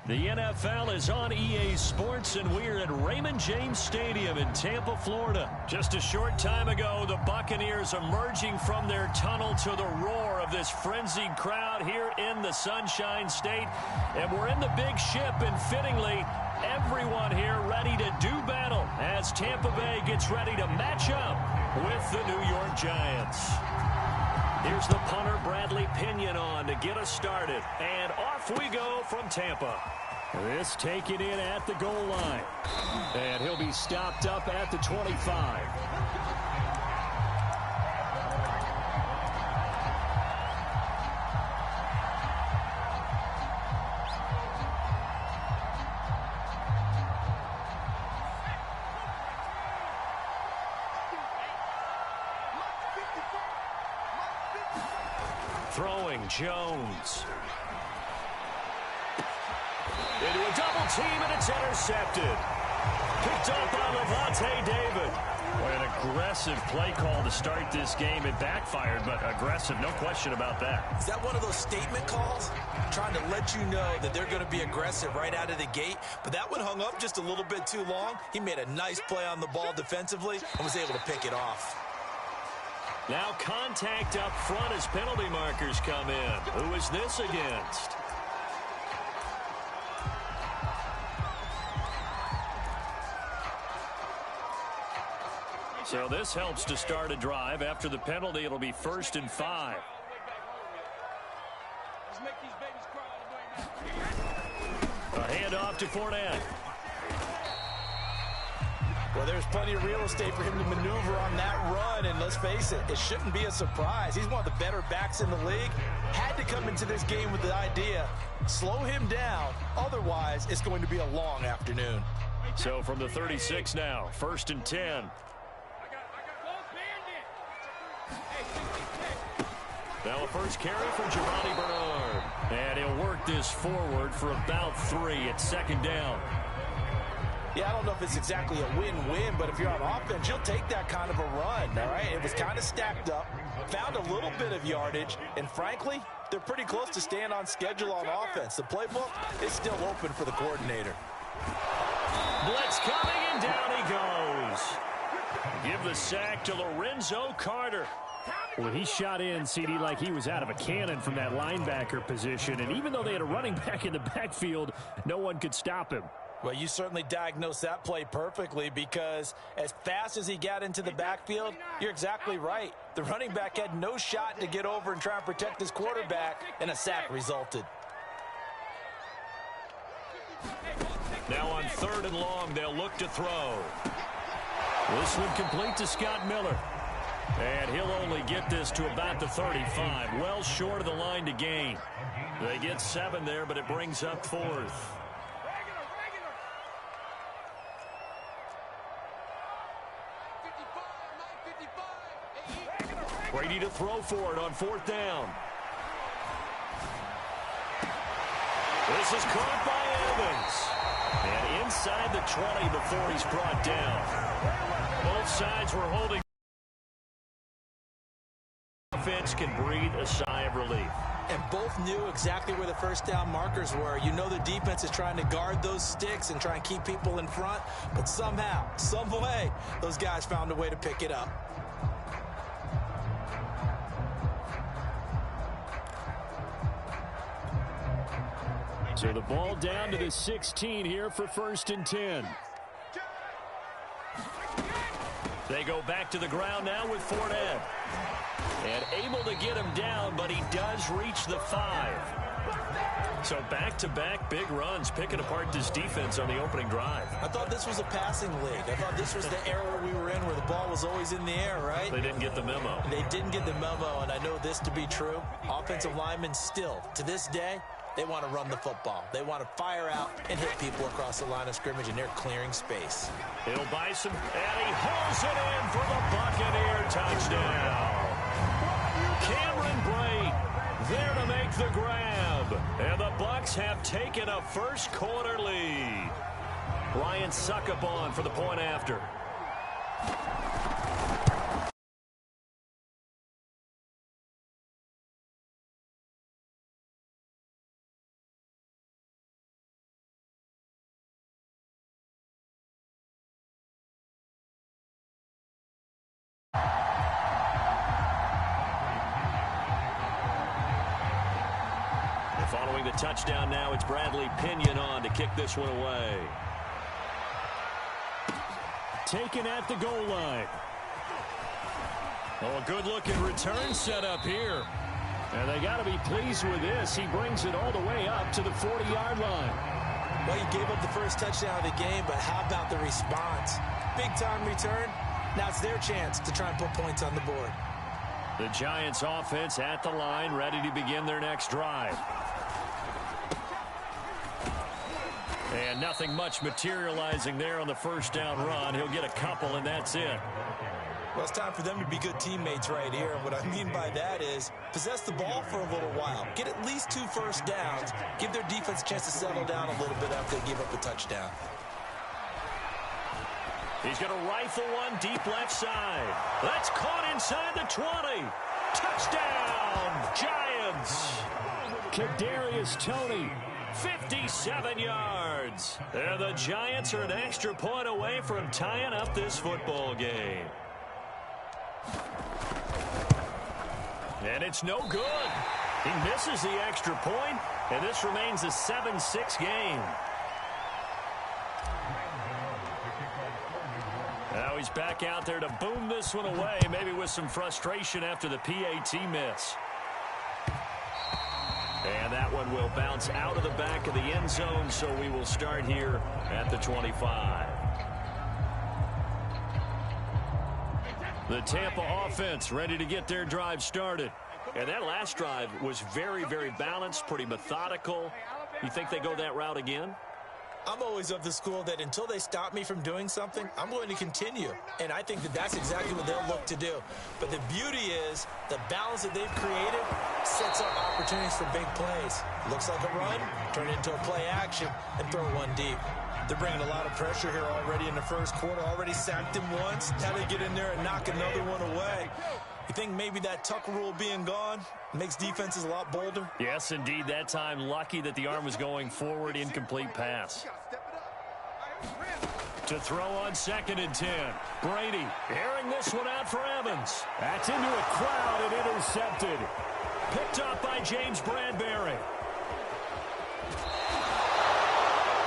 The NFL is on EA Sports, and we're at Raymond James Stadium in Tampa, Florida. Just a short time ago, the Buccaneers emerging from their tunnel to the roar of this frenzied crowd here in the Sunshine State. And we're in the big ship, and fittingly, everyone here ready to do battle as Tampa Bay gets ready to match up with the New York Giants. Here's the punter, Bradley Pinion, on to get us started. And off we go from Tampa. This taken in at the goal line. And he'll be stopped up at the 25. Throwing Jones. Into a double team, and it's intercepted. Picked up by Levante David. An aggressive play call to start this game. It backfired, but aggressive, no question about that. Is that one of those statement calls? Trying to let you know that they're going to be aggressive right out of the gate, but that one hung up just a little bit too long. He made a nice play on the ball defensively and was able to pick it off. Now contact up front as penalty markers come in. Who is this against? So this helps to start a drive. After the penalty, it'll be 1st and 5. A handoff to Fournette. Well, there's plenty of real estate for him to maneuver on that run, and let's face it, it shouldn't be a surprise. He's one of the better backs in the league. Had to come into this game with the idea, slow him down, otherwise it's going to be a long afternoon. So from the 36 now, 1st and 10. Now a first carry from Giovanni Bernard. And he'll work this forward for about 3 at 2nd down. Yeah, I don't know if it's exactly a win-win, but if you're on offense, you'll take that kind of a run, all right? It was kind of stacked up, found a little bit of yardage, and frankly, they're pretty close to staying on schedule on offense. The playbook is still open for the coordinator. Blitz coming, and down he goes. Give the sack to Lorenzo Carter. Well, he shot in, CD, like he was out of a cannon from that linebacker position, and even though they had a running back in the backfield, no one could stop him. Well, you certainly diagnosed that play perfectly, because as fast as he got into the backfield, you're exactly right. The running back had no shot to get over and try and protect his quarterback, and a sack resulted. Now on 3rd and long, they'll look to throw. This one complete to Scott Miller. And he'll only get this to about the 35, well short of the line to gain. They get 7 there, but it brings up 4th. Brady to throw for it on 4th down. This is caught by Evans. And inside the 20 before he's brought down. Both sides were holding. Offense can breathe a sigh of relief. And both knew exactly where the first down markers were. You know the defense is trying to guard those sticks and try and keep people in front. But somehow, some way, those guys found a way to pick it up. So the ball down to the 16 here for 1st and 10. They go back to the ground now with Fournette. And able to get him down, but he does reach the 5. So back-to-back big runs, picking apart this defense on the opening drive. I thought this was a passing league. I thought this was the era we were in where the ball was always in the air, right? They didn't get the memo. They didn't get the memo, and I know this to be true. Offensive linemen still, to this day, they want to run the football. They want to fire out and hit people across the line of scrimmage, and they're clearing space. He'll buy some, and he hauls it in for the Buccaneer touchdown. Cameron Brate there to make the grab. And the Bucs have taken a first-quarter lead. Ryan Succop for the point after. the touchdown now. It's Bradley Pinion on to kick this one away. Taken at the goal line. Oh, a good-looking return set up here. And they got to be pleased with this. He brings it all the way up to the 40-yard line. Well, he gave up the first touchdown of the game, but how about the response? Big-time return. Now it's their chance to try and put points on the board. The Giants offense at the line, ready to begin their next drive. And nothing much materializing there on the first down run. He'll get a couple, and that's it. Well, it's time for them to be good teammates right here. And what I mean by that is possess the ball for a little while. Get at least 2 first downs. Give their defense a chance to settle down a little bit after they give up a touchdown. He's going to rifle one deep left side. That's caught inside the 20. Touchdown, Giants. Kadarius Toney, 57 yards. And the Giants are an extra point away from tying up this football game. And it's no good. He misses the extra point, and this remains a 7-6 game. Now he's back out there to boom this one away, maybe with some frustration after the PAT miss. And that one will bounce out of the back of the end zone, so we will start here at the 25. The Tampa offense ready to get their drive started. And that last drive was very, very balanced, pretty methodical. You think they go that route again? I'm always of the school that until they stop me from doing something, I'm going to continue. And I think that that's exactly what they'll look to do. But the beauty is the balance that they've created sets up opportunities for big plays. Looks like a run, turn it into a play action, and throw one deep. They're bringing a lot of pressure here already in the first quarter. Already sacked him once. Now they get in there and knock another one away. You think maybe that Tucker rule being gone makes defenses a lot bolder? Yes, indeed. That time, lucky that the arm was going forward. Incomplete pass. To throw on 2nd and 10. Brady airing this one out for Evans. That's into a crowd and intercepted. Picked up by James Bradbury.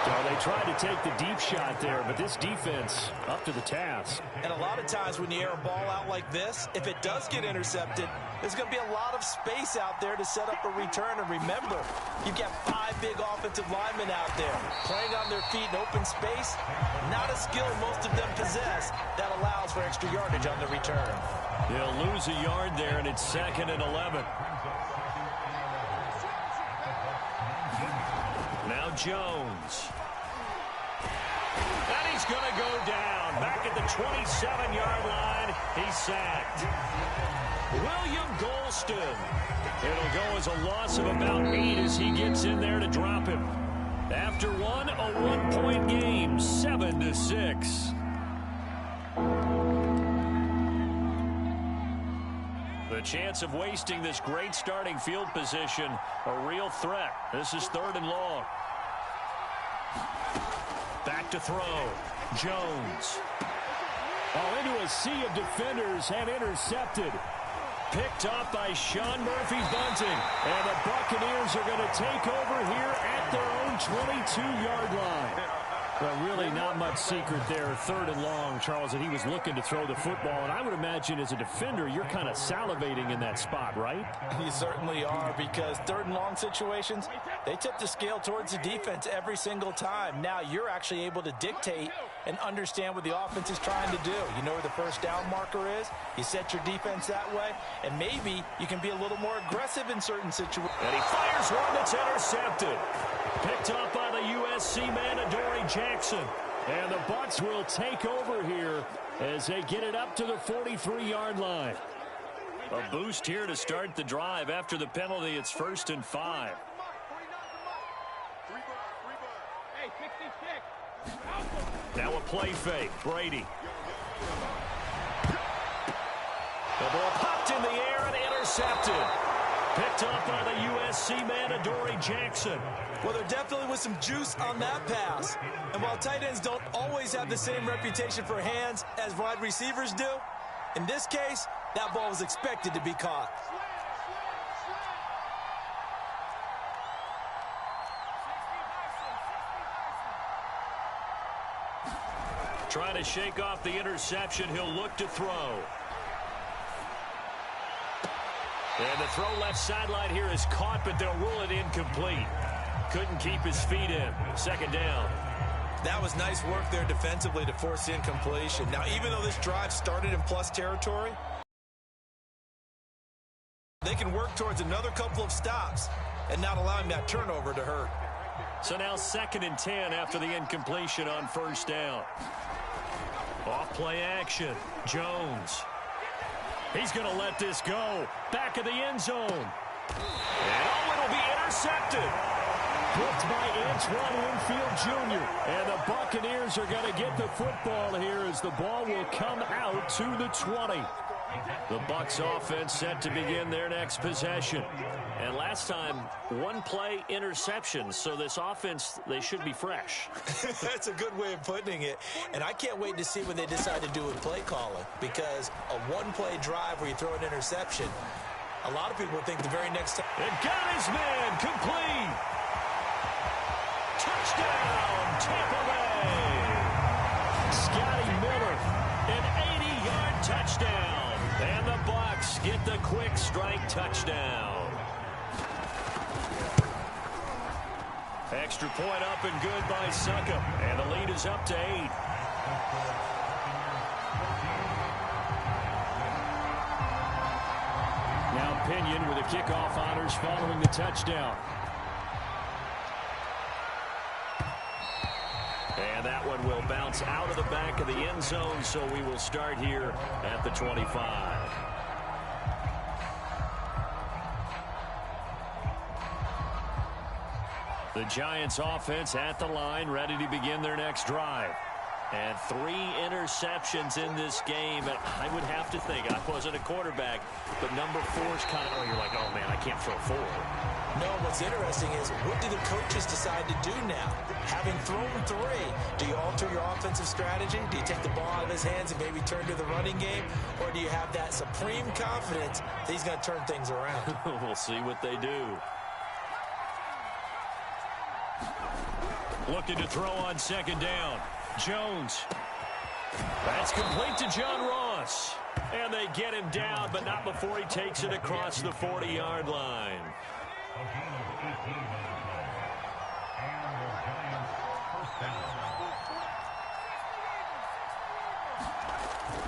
So they tried to take the deep shot there, but this defense up to the task. And a lot of times when you air a ball out like this, if it does get intercepted, there's going to be a lot of space out there to set up a return. And remember, you've got 5 big offensive linemen out there playing on their feet in open space. Not a skill most of them possess that allows for extra yardage on the return. They'll lose a yard there, and it's 2nd and 11. Now Jones. And he's going to go down. Back at the 27-yard line. He's sacked. William Golston. It'll go as a loss of about 8 as he gets in there to drop him. After one, a 1-point game, 7-6. The chance of wasting this great starting field position, a real threat. This is 3rd and long. Back to throw. Jones. Oh, into a sea of defenders and intercepted. Picked up by Sean Murphy-Bunting. And the Buccaneers are going to take over here at their own 22-yard line. Well, really not much secret there. 3rd and long, Charles, that he was looking to throw the football. And I would imagine as a defender, you're kind of salivating in that spot, right? You certainly are, because 3rd and long situations, they tip the scale towards the defense every single time. Now you're actually able to dictate and understand what the offense is trying to do. You know where the first down marker is. You set your defense that way, and maybe you can be a little more aggressive in certain situations. And he fires one that's intercepted. Picked up by the USC man, Adoree Jackson. And the Bucs will take over here as they get it up to the 43-yard line. A boost here to start the drive. After the penalty, it's 1st and 5. Now a play fake. Brady. The ball popped in the air and intercepted. Picked up by the USC man, Adoree Jackson. Well, there definitely was some juice on that pass. And while tight ends don't always have the same reputation for hands as wide receivers do, in this case, that ball was expected to be caught. Trying to shake off the interception. He'll look to throw. And the throw left sideline here is caught, but they'll rule it incomplete. Couldn't keep his feet in. Second down. That was nice work there defensively to force incompletion. Now, even though this drive started in plus territory, they can work towards another couple of stops and not allowing that turnover to hurt. So now 2nd and 10 after the incompletion on first down. Off play action. Jones. He's going to let this go. Back of the end zone. And it'll be intercepted. Picked by Antoine Winfield Jr. And the Buccaneers are going to get the football here as the ball will come out to the 20. The Bucs offense set to begin their next possession. And last time, one play interception. So this offense, they should be fresh. That's a good way of putting it. And I can't wait to see what they decide to do with play calling. Because a one-play drive where you throw an interception, a lot of people think the very next time. It got his man complete. Touchdown, Tampa Bay. Scotty Miller, an 80-yard touchdown. And the Bucs get the quick strike touchdown. Extra point up and good by Succop. And the lead is up to 8. Now Pinion with the kickoff honors following the touchdown. And that one will bounce out of the back of the end zone, so we will start here at the 25. The Giants offense at the line, ready to begin their next drive. And 3 interceptions in this game. And I would have to think, I wasn't a quarterback, but number 4 is kind of, you're like, oh man, I can't throw 4. No, what's interesting is, what do the coaches decide to do now? Having thrown 3, do you alter your offensive strategy? Do you take the ball out of his hands and maybe turn to the running game? Or do you have that supreme confidence that he's going to turn things around? We'll see what they do. Looking to throw on 2nd down. Jones. That's complete to John Ross. And they get him down, but not before he takes it across the 40-yard line.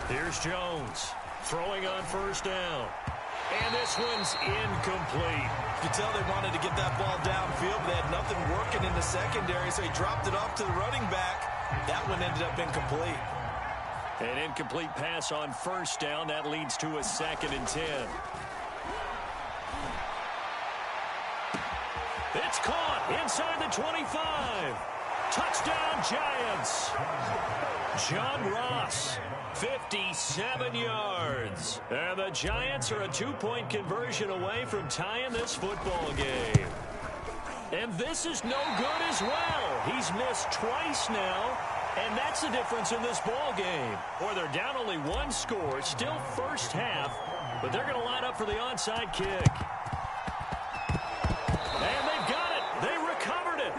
Here's Jones throwing on 1st down. And this one's incomplete. You could tell they wanted to get that ball downfield, but they had nothing working in the secondary, so he dropped it off to the running back. That one ended up incomplete. An incomplete pass on 1st down. That leads to a 2nd and 10. It's caught inside the 25. Touchdown, Giants. John Ross, 57 yards. And the Giants are a 2-point conversion away from tying this football game. And this is no good as well. He's missed twice now, and that's the difference in this ball game. Boy, they're down only 1 score, still first half, but they're going to line up for the onside kick. And they've got it. They recovered it.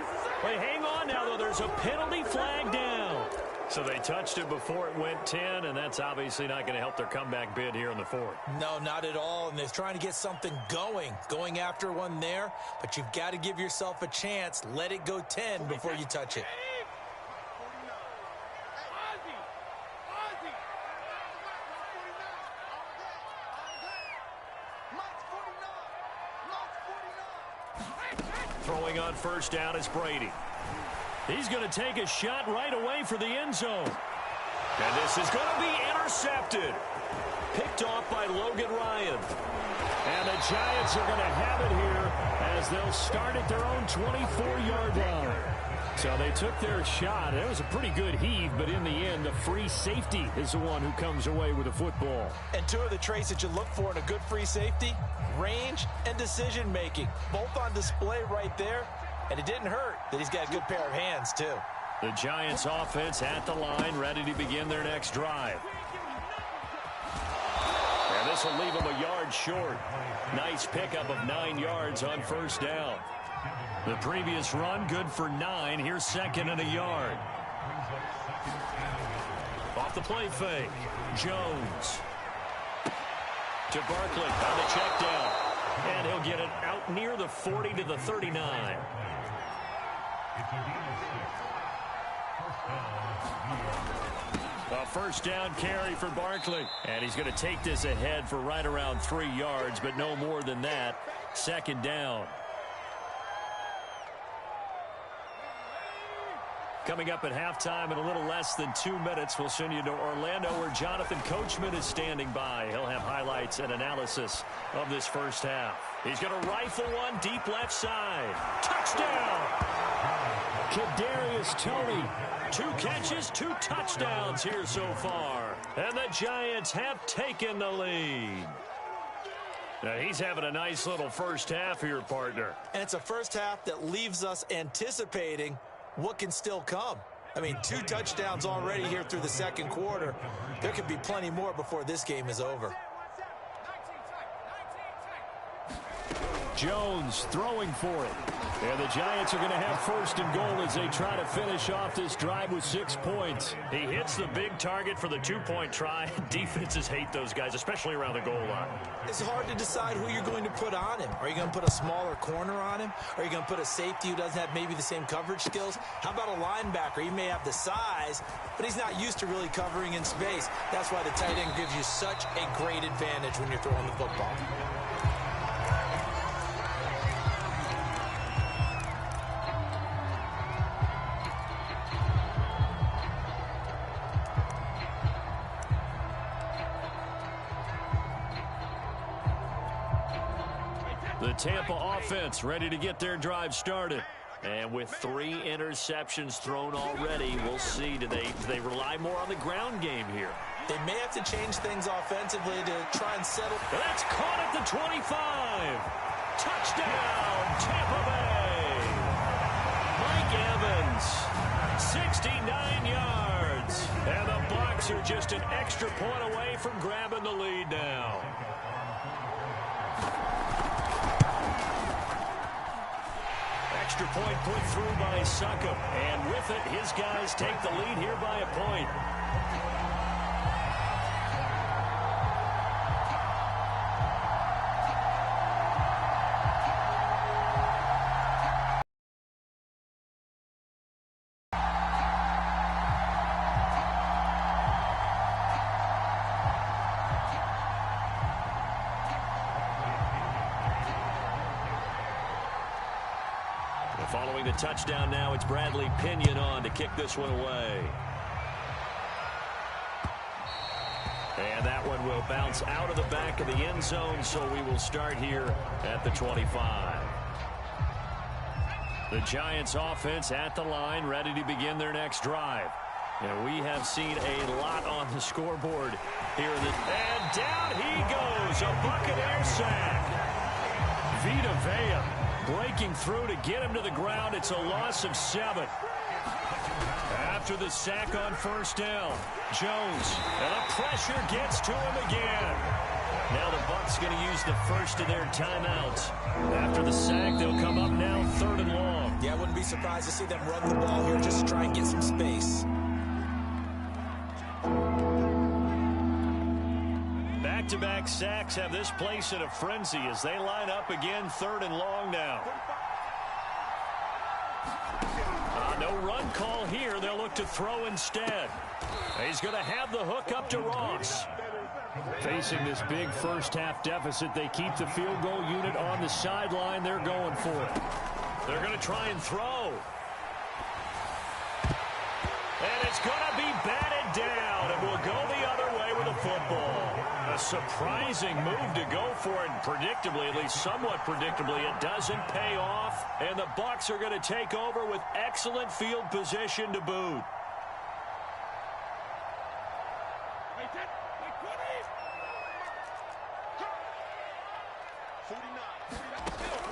Wait, hang on now, though. There's a penalty flag down. So they touched it before it went 10, and that's obviously not going to help their comeback bid here in the 4th. No, not at all, and they're trying to get something going after one there, but you've got to give yourself a chance. Let it go 10 before you touch it. Throwing on 1st down is Brady. He's going to take a shot right away for the end zone. And this is going to be intercepted. Picked off by Logan Ryan. And the Giants are going to have it here as they'll start at their own 24-yard line. So they took their shot. It was a pretty good heave, but in the end, the free safety is the one who comes away with the football. And 2 of the traits that you look for in a good free safety, range and decision-making. Both on display right there. And it didn't hurt that he's got a good pair of hands, too. The Giants offense at the line, ready to begin their next drive. And this will leave them a yard short. Nice pickup of 9 yards on 1st down. The previous run, good for 9. Here's 2nd and a yard. Off the play fake. Jones. To Barkley on the check down. And he'll get it out near the 40 to the 39. A first down carry for Barkley. And he's going to take this ahead for right around 3 yards, but no more than that. Second down. Coming up at halftime in a little less than 2 minutes, we'll send you to Orlando where Jonathan Coachman is standing by. He'll have highlights and analysis of this first half. He's going to rifle one deep left side. Touchdown! Kadarius Toney. 2 catches, 2 touchdowns here so far. And the Giants have taken the lead. Now, he's having a nice little first half here, partner. And it's a first half that leaves us anticipating what can still come. I mean, 2 touchdowns already here through the second quarter. There could be plenty more before this game is over. Jones throwing for it. And the Giants are going to have first and goal as they try to finish off this drive with 6 points. He hits the big target for the 2-point try. Defenses hate those guys, especially around the goal line. It's hard to decide who you're going to put on him. Are you going to put a smaller corner on him? Are you going to put a safety who doesn't have maybe the same coverage skills? How about a linebacker? He may have the size, but he's not used to really covering in space. That's why the tight end gives you such a great advantage when you're throwing the football. The Tampa offense ready to get their drive started. And with 3 interceptions thrown already, we'll see. Do they rely more on the ground game here? They may have to change things offensively to try and settle. That's caught at the 25. Touchdown, Tampa Bay. Mike Evans, 69 yards. And the Bucs are just an extra point away from grabbing the lead now. Extra point put through by Succop. And with it, his guys take the lead here by a point. Following the touchdown now, it's Bradley Pinion on to kick this one away. And that one will bounce out of the back of the end zone, so we will start here at the 25. The Giants offense at the line, ready to begin their next drive. And we have seen a lot on the scoreboard here. And down he goes, a Buccaneer sack. Vita Vea breaking through to get him to the ground. It's a loss of 7. After the sack on first down, Jones, and the pressure gets to him again. Now the Bucs going to use the first of their timeouts. After the sack, they'll come up now 3rd and long. Yeah, I wouldn't be surprised to see them run the ball here just to try and get some space. Back-to-back sacks have this place in a frenzy as they line up again 3rd and long now. No run call here. They'll look to throw instead. He's going to have the hook up to Ross. Facing this big first-half deficit, they keep the field goal unit on the sideline. They're going for it. They're going to try and throw. And it's going to be batted down, and we'll go the other way with the football. A surprising move to go for it, and predictably, at least somewhat predictably, it doesn't pay off, and the Bucs are going to take over with excellent field position to boot.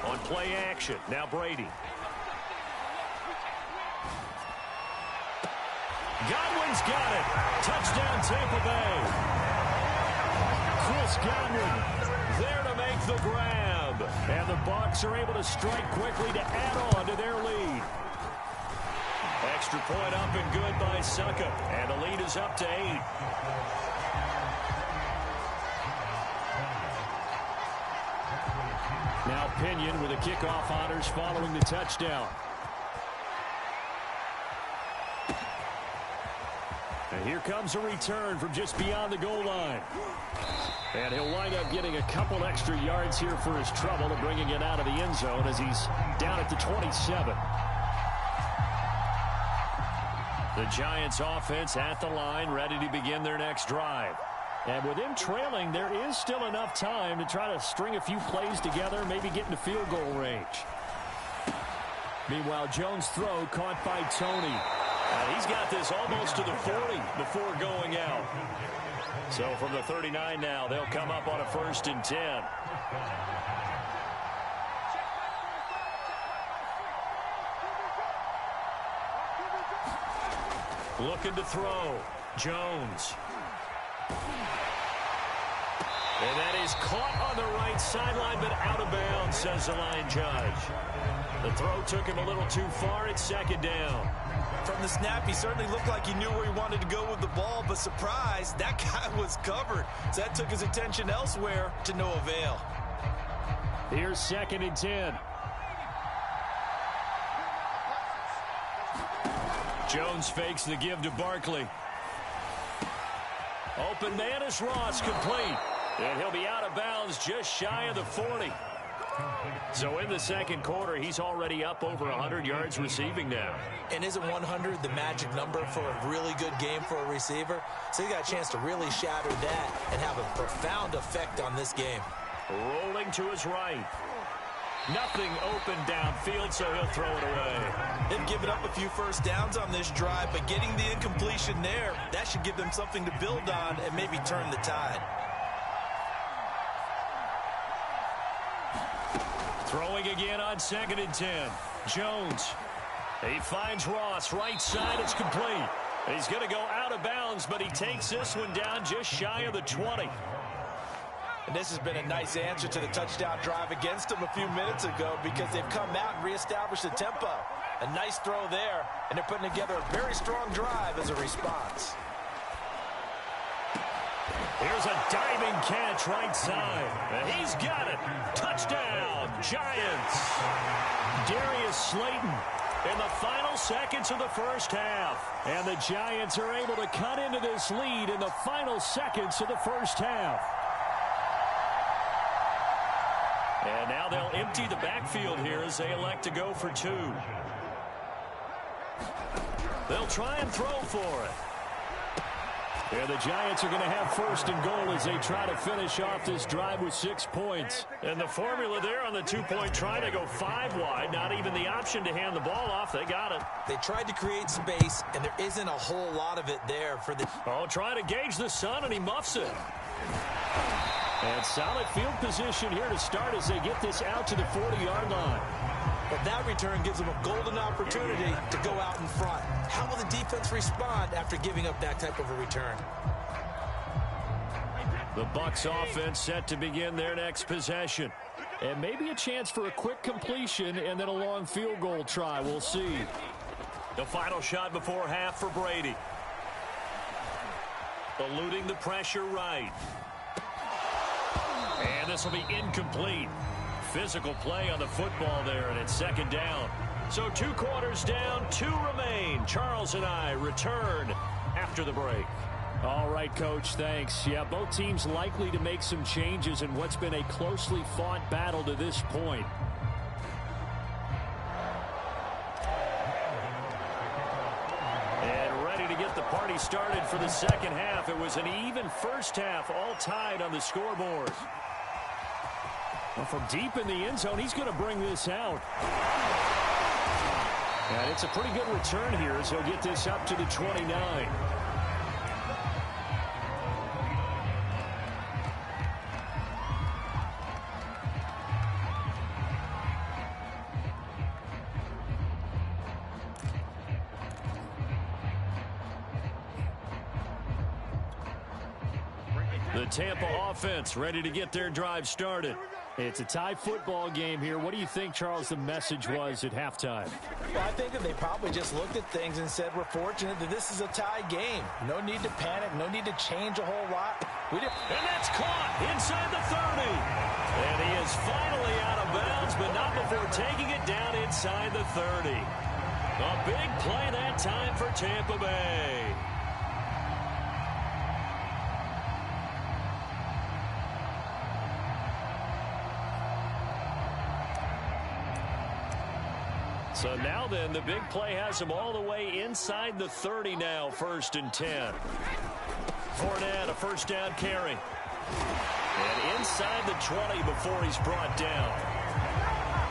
On play action, now Brady. Godwin's got it. Touchdown, Tampa Bay. Chris Godwin there to make the grab. And the Bucs are able to strike quickly to add on to their lead. Extra point up and good by Succa. And the lead is up to 8. Now Pinion with the kickoff honors following the touchdown. And here comes a return from just beyond the goal line. And he'll wind up getting a couple extra yards here for his trouble and bringing it out of the end zone as he's down at the 27. The Giants offense at the line, ready to begin their next drive. And with him trailing, there is still enough time to try to string a few plays together, maybe get into field goal range. Meanwhile, Jones' throw caught by Tony. He's got this almost to the 40 before going out. So from the 39 now, they'll come up on a 1st and 10. Looking to throw. Jones. And that is caught on the right sideline, but out of bounds, says the line judge. The throw took him a little too far. It's 2nd down. From the snap, he certainly looked like he knew where he wanted to go with the ball, but surprise, that guy was covered. So that took his attention elsewhere to no avail. Here's 2nd and 10. Jones fakes the give to Barkley. Open man is Ross, complete. And he'll be out of bounds just shy of the 40. So in the 2nd quarter, he's already up over 100 yards receiving now. And isn't 100 the magic number for a really good game for a receiver? So he got a chance to really shatter that and have a profound effect on this game. Rolling to his right. Nothing open downfield, so he'll throw it away. They've given up a few first downs on this drive, but getting the incompletion there, that should give them something to build on and maybe turn the tide. Throwing again on 2nd and 10. Jones. He finds Ross. Right side. It's complete. He's going to go out of bounds, but he takes this one down just shy of the 20. And this has been a nice answer to the touchdown drive against them a few minutes ago because they've come out and reestablished the tempo. A nice throw there, and they're putting together a very strong drive as a response. Here's a diving catch right side. And he's got it. Touchdown, Giants. Darius Slayton in the final seconds of the first half. And the Giants are able to cut into this lead in the final seconds of the first half. And now they'll empty the backfield here as they elect to go for 2. They'll try and throw for it. And the Giants are going to have 1st and goal as they try to finish off this drive with 6 points. And the formula there on the 2-point try, they go 5 wide. Not even the option to hand the ball off. They got it. They tried to create space, and there isn't a whole lot of it there for the... Oh, trying to gauge the sun, and he muffs it. And solid field position here to start as they get this out to the 40-yard line. But that return gives them a golden opportunity to go out in front. How will the defense respond after giving up that type of a return? The Bucs offense set to begin their next possession. And maybe a chance for a quick completion and then a long field goal try. We'll see. The final shot before half for Brady. Eluding the pressure right. And this will be incomplete. Physical play on the football there, and it's 2nd down. So 2 quarters down, 2 remain. Charles and I return after the break. All right, Coach, thanks. Yeah, both teams likely to make some changes in what's been a closely fought battle to this point. And ready to get the party started for the 2nd half. It was an even first half, all tied on the scoreboard. Well, from deep in the end zone, he's going to bring this out. And it's a pretty good return here as he'll get this up to the 29. The Tampa offense ready to get their drive started. It's a tie football game here. What do you think, Charles, the message was at halftime? Well, I think that they probably just looked at things and said, we're fortunate that this is a tie game. No need to panic. No need to change a whole lot. And that's caught inside the 30. And he is finally out of bounds, but not before taking it down inside the 30. A big play that time for Tampa Bay. So now then, the big play has him all the way inside the 30 now, 1st and 10. Fournette, a first down carry. And inside the 20 before he's brought down.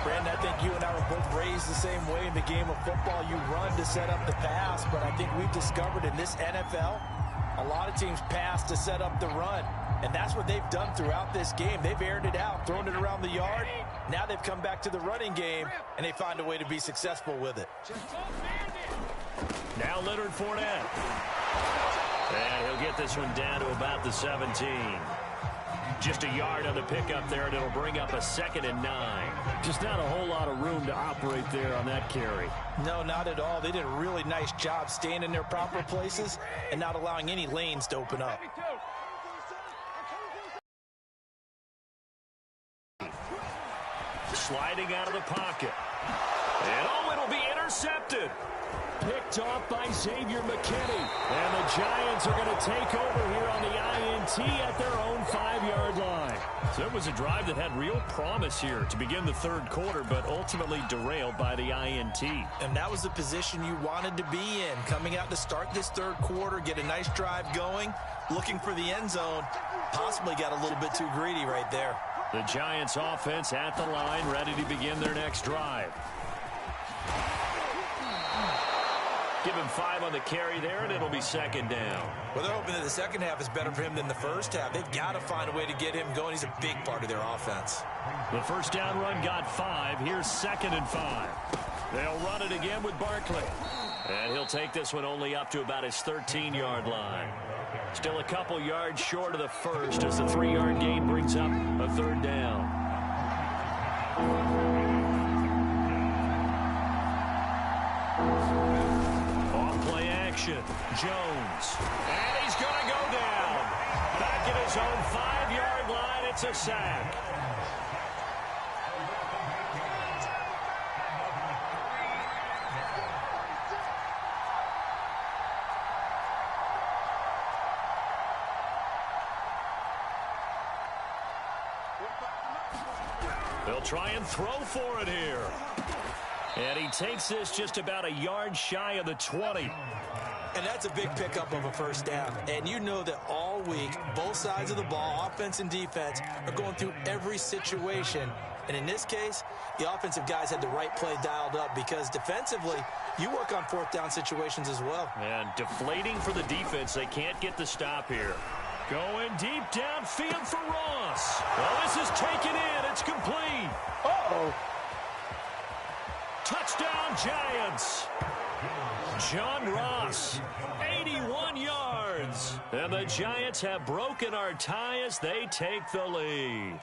Brandon, I think you and I were both raised the same way in the game of football. You run to set up the pass, but I think we've discovered in this NFL, a lot of teams pass to set up the run. And that's what they've done throughout this game. They've aired it out, thrown it around the yard. Now they've come back to the running game, and they find a way to be successful with it. Now Leonard Fournette. And he'll get this one down to about the 17. Just a yard on the pickup there, and it'll bring up a 2nd and 9. Just not a whole lot of room to operate there on that carry. No, not at all. They did a really nice job staying in their proper places and not allowing any lanes to open up. Sliding out of the pocket. And oh, it'll be intercepted. Picked off by Xavier McKinney. And the Giants are going to take over here on the INT at their own 5-yard line. So it was a drive that had real promise here to begin the 3rd quarter, but ultimately derailed by the INT. And that was the position you wanted to be in. Coming out to start this 3rd quarter, get a nice drive going, looking for the end zone. Possibly got a little bit too greedy right there. The Giants offense at the line, ready to begin their next drive. Give him 5 on the carry there, and it'll be 2nd down. Well, they're hoping that the second half is better for him than the first half. They've got to find a way to get him going. He's a big part of their offense. The first down run got 5. Here's 2nd and 5. They'll run it again with Barkley. And he'll take this one only up to about his 13-yard line. Still a couple yards short of the first as the 3-yard gain brings up a 3rd down. Off-play action. Jones. And he's going to go down. Back at his own 5-yard line. It's a sack. They'll try and throw for it here. And he takes this just about a yard shy of the 20. And that's a big pickup of a first down. And you know that all week, both sides of the ball, offense and defense, are going through every situation. And in this case, the offensive guys had the right play dialed up because defensively, you work on 4th down situations as well. And deflating for the defense. They can't get the stop here. Going deep downfield for Ross. Well, this is taken in. It's complete. Uh-oh. Touchdown, Giants. John Ross, 81 yards. And the Giants have broken our tie as they take the lead.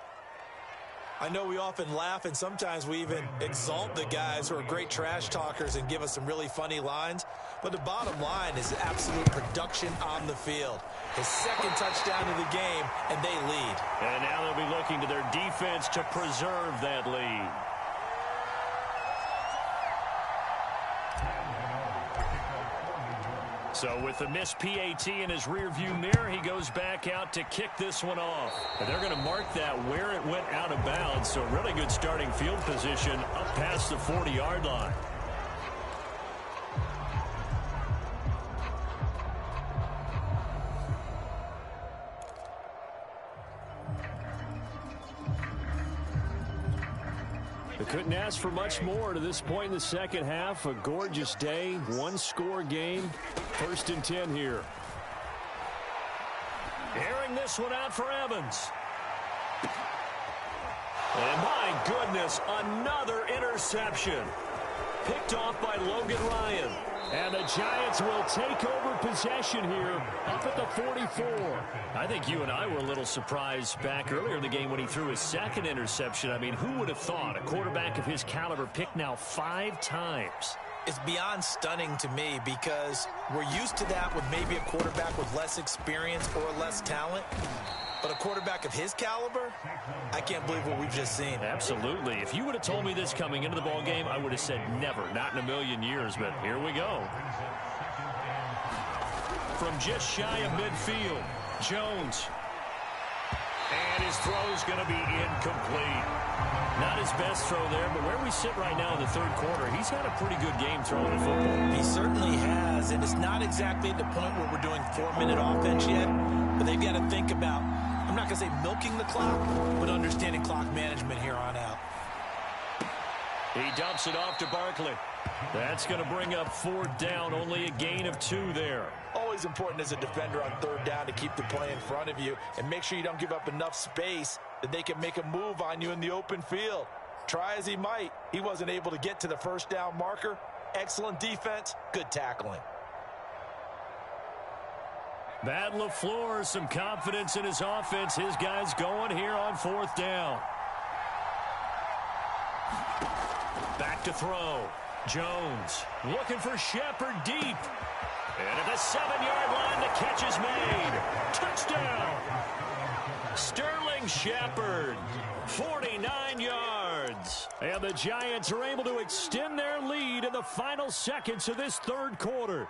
I know we often laugh, and sometimes we even exalt the guys who are great trash talkers and give us some really funny lines. But the bottom line is absolute production on the field. His 2nd touchdown of the game, and they lead. And now they'll be looking to their defense to preserve that lead. So with the missed PAT in his rearview mirror, he goes back out to kick this one off. And they're going to mark that where it went out of bounds. So really good starting field position up past the 40-yard line. They couldn't ask for much more to this point in the second half. A gorgeous day, 1-score game. 1st and 10 here. Airing this one out for Evans. And my goodness, another interception. picked off by Logan Ryan. And the Giants will take over possession here up at the 44. I think you and I were a little surprised back earlier in the game when he threw his second interception. I mean, who would have thought a quarterback of his caliber picked now 5 times? It's beyond stunning to me because we're used to that with maybe a quarterback with less experience or less talent. But a quarterback of his caliber, I can't believe what we've just seen. Absolutely. If you would have told me this coming into the ball game, I would have said never, not in a million years. But here we go. From just shy of midfield, Jones. And his throw's going to be incomplete. Not his best throw there, but where we sit right now in the third quarter, he's had a pretty good game throwing the football. He certainly has, and it's not exactly at the point where we're doing 4-minute offense yet, but they've got to think about, I'm not going to say milking the clock, but understanding clock management here on out. He dumps it off to Barkley. That's going to bring up 4th down, only a gain of 2 there. Always important as a defender on 3rd down to keep the play in front of you and make sure you don't give up enough space that they can make a move on you in the open field. Try as he might, he wasn't able to get to the 1st down marker. Excellent defense, good tackling. Matt LaFleur, some confidence in his offense. His guys going here on 4th down. Back to throw. Jones looking for Shepard deep. And at the 7-yard line, the catch is made. Touchdown. Sterling Shepard, 49 yards. And the Giants are able to extend their lead in the final seconds of this 3rd quarter.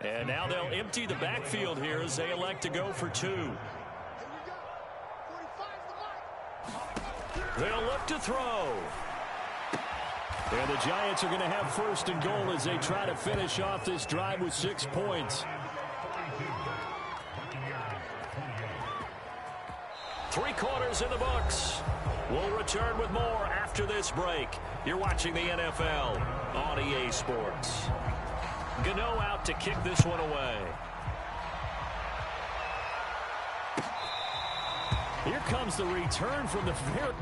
And now they'll empty the backfield here as they elect to go for 2. They'll look to throw. And the Giants are going to have 1st and goal as they try to finish off this drive with 6 points. 3 quarters in the books. We'll return with more after this break. You're watching the NFL on EA Sports. Gano out to kick this one away. Here comes the return from the very...